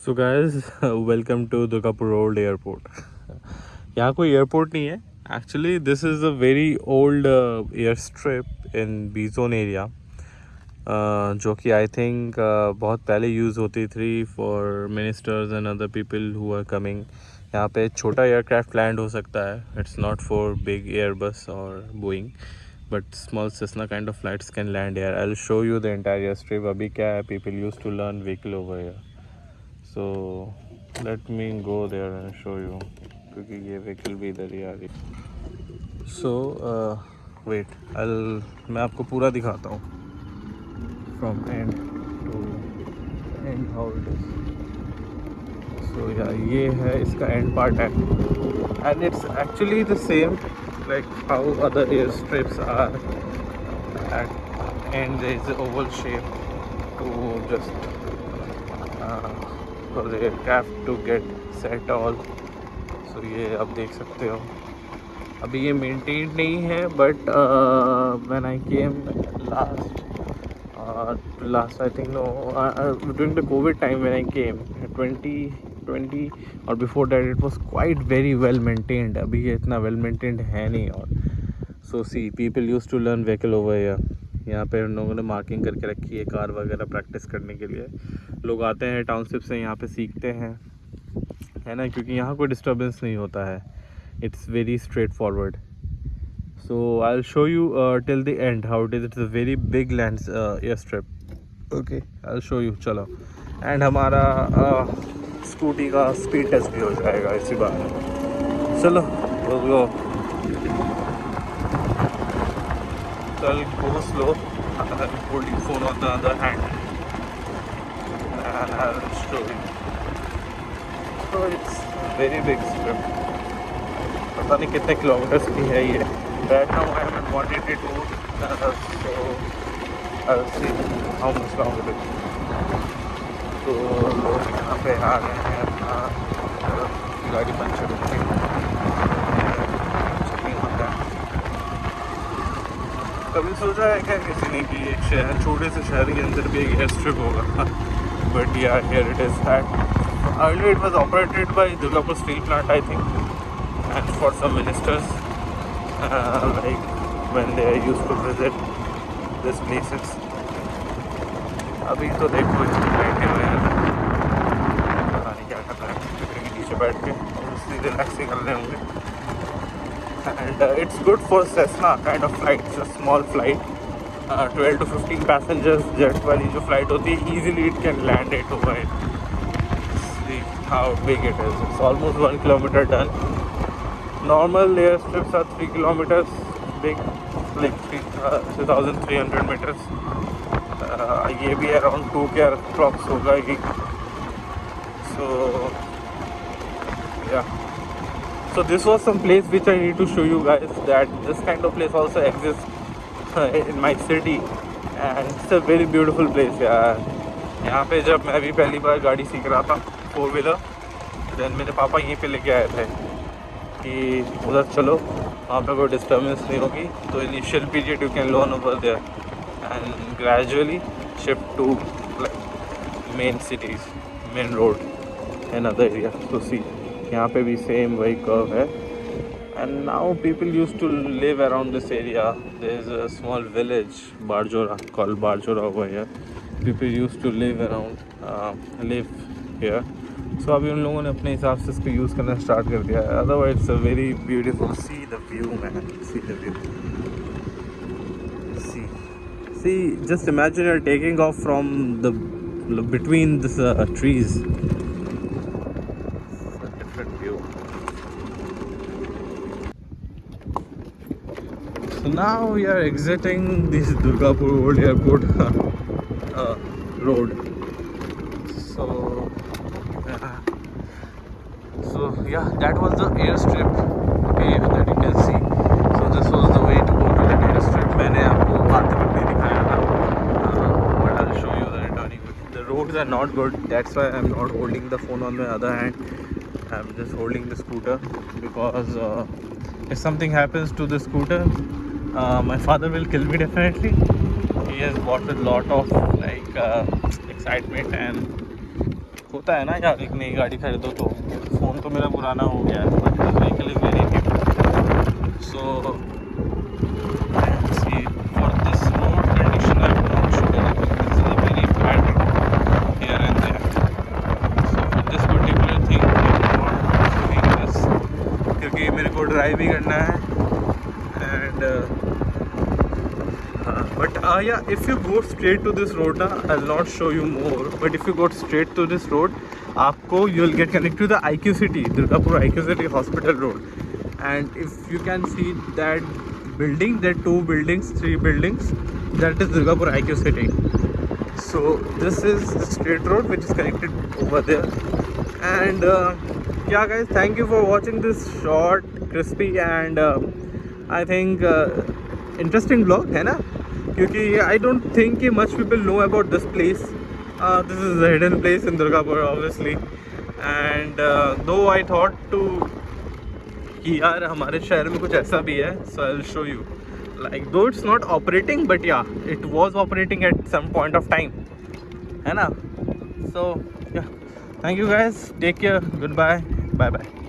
So guys welcome to Durgapur road airport. यहाँ कोई airport नहीं है actually. This is a very old air strip in Bijon area, जो कि आई थिंक बहुत पहले यूज़ होती थी for ministers and other people who are coming. यहाँ पे छोटा एयरक्राफ्ट लैंड हो सकता है। It's not for big Airbus और Boeing, but small Cessna kind of flights can land here. I will show you the entire air strip. अभी क्या है, people use to learn vehicle over here, so let me go there and show you, क्योंकि ये vehicle भी इधर ही आ रही। सो wait, मैं आपको पूरा दिखाता हूँ from end to end how it is. So yeah ये है इसका एंड पार्ट है, and it's actually the same like how other air strips are at end there is oval shape to just for the aircraft to get set all. So ये आप देख सकते हो। अभी ये मेंटेन नहीं है, but when I came last I think no during the COVID time when I came 2020 or before that it was quite very well maintained. अभी ये इतना well maintained है नहीं। और so see people used to learn vehicle over here। यहाँ पे उन लोगों ने मार्किंग करके रखी है कार वगैरह प्रैक्टिस करने के लिए। लोग आते हैं टाउनशिप से, यहाँ पे सीखते हैं, है ना, क्योंकि यहाँ कोई डिस्टर्बेंस नहीं होता है। It's very straight forward. So I will show you till the end how it is. It's a very big land air strip. Okay, I will show you. चलो, एंड हमारा स्कूटी का स्पीड टेस्ट भी हो जाएगा इसी बार। चलो वो चल go slow, holding phone on the other hand, and I'll show you. So it's very big strip। पता नहीं कितने किलोमीटर्स की है ये। Right now I am at 182, so I'll see how much long it is। तो लोग यहाँ पे आ गए हैं, अपना गाड़ी पंचर हो गई। कभी सोचा है क्या किसी ने कि एक शहर, छोटे से शहर के अंदर भी एक एयर स्ट्रिप होगा? But yeah here it is that early it was operated by Durgapur steel plant I think, and for some ministers like when they used to visit this places. अभी तो देखो इसमें बैठे हुए हैं, पता नहीं क्या कर रहे हैं, क्योंकि नीचे बैठ के रिलैक्सिंग कर रहे होंगे। And it's good for Cessna kind of flights, a small flight, 12 to 15 passengers jet वाली जो flight होती है, easily it can land it over it। See how big it is। It's almost 1 kilometer done। Normal airstrips are 3 kilometers big, like 3,300 meters। ये भी around 2 के approx होगा ही। So yeah। So this was some place which I need to show you guys, that this kind of place also exists in my city, and it's a very beautiful place यार। यहाँ पे जब मैं भी पहली बार गाड़ी सीख रहा था 4 व्हीलर, देन मेरे पापा यहीं पे लेके आए थे कि उधर चलो, वहाँ पे कोई डिस्टर्बेंस नहीं होगी। तो initial period you can learn over there and gradually shift to like main cities, main road and other area. तो सी यहाँ पे भी सेम वही कर्व है, and now people use to live around this area. There is a small village Barjora called Barjora over here. People use to live around live here. So अभी उन लोगों ने अपने हिसाब से इसको यूज़ करना स्टार्ट कर दिया है। Otherwise it's a very beautiful. See the view man, see the view. See just imagine you are taking off from the between this trees। So now we are exiting this Durgapur Old Airport road. So yeah, that was the airstrip, okay, that you can see। So this was the way to go to that airstrip। मैंने आपको आते वक्त नहीं दिखाया था, but I'll show you the returning। The roads are not good, that's why I'm not holding the phone on my other hand। I'm just holding the scooter because if something happens to the scooter, my father will kill me definitely। He has bought a lot of like excitement and होता है ना यार, एक नई गाड़ी खरीदो तो phone तो मेरा पुराना हो गया है, but this vehicle is very new. So see for this road condition I'm not sure if this is a very bad road here and there. So for this particular thing I'm not doing this क्योंकि मेरे को drive भी करना है. And but yeah, if you go straight to this road ना, I'll not show you more, but if you go straight to this road आपको you'll get connected to the IQ City, Durgapur IQ City Hospital Road. And if you can see that building, there are 2 buildings, 3 buildings, that is Durgapur IQ City. So this is the straight road which is connected over there. And yeah guys, thank you for watching this short, crispy and I think interesting vlog है ना, क्योंकि I don't think कि much people know about this place. This is a hidden place in Durgapur obviously. And though I thought to कि यार हमारे शहर में कुछ ऐसा भी है, so I'll show you. Like though it's not operating, but yeah, it was operating at some point of time, है ना. So yeah, thank you guys, take care, goodbye, bye bye.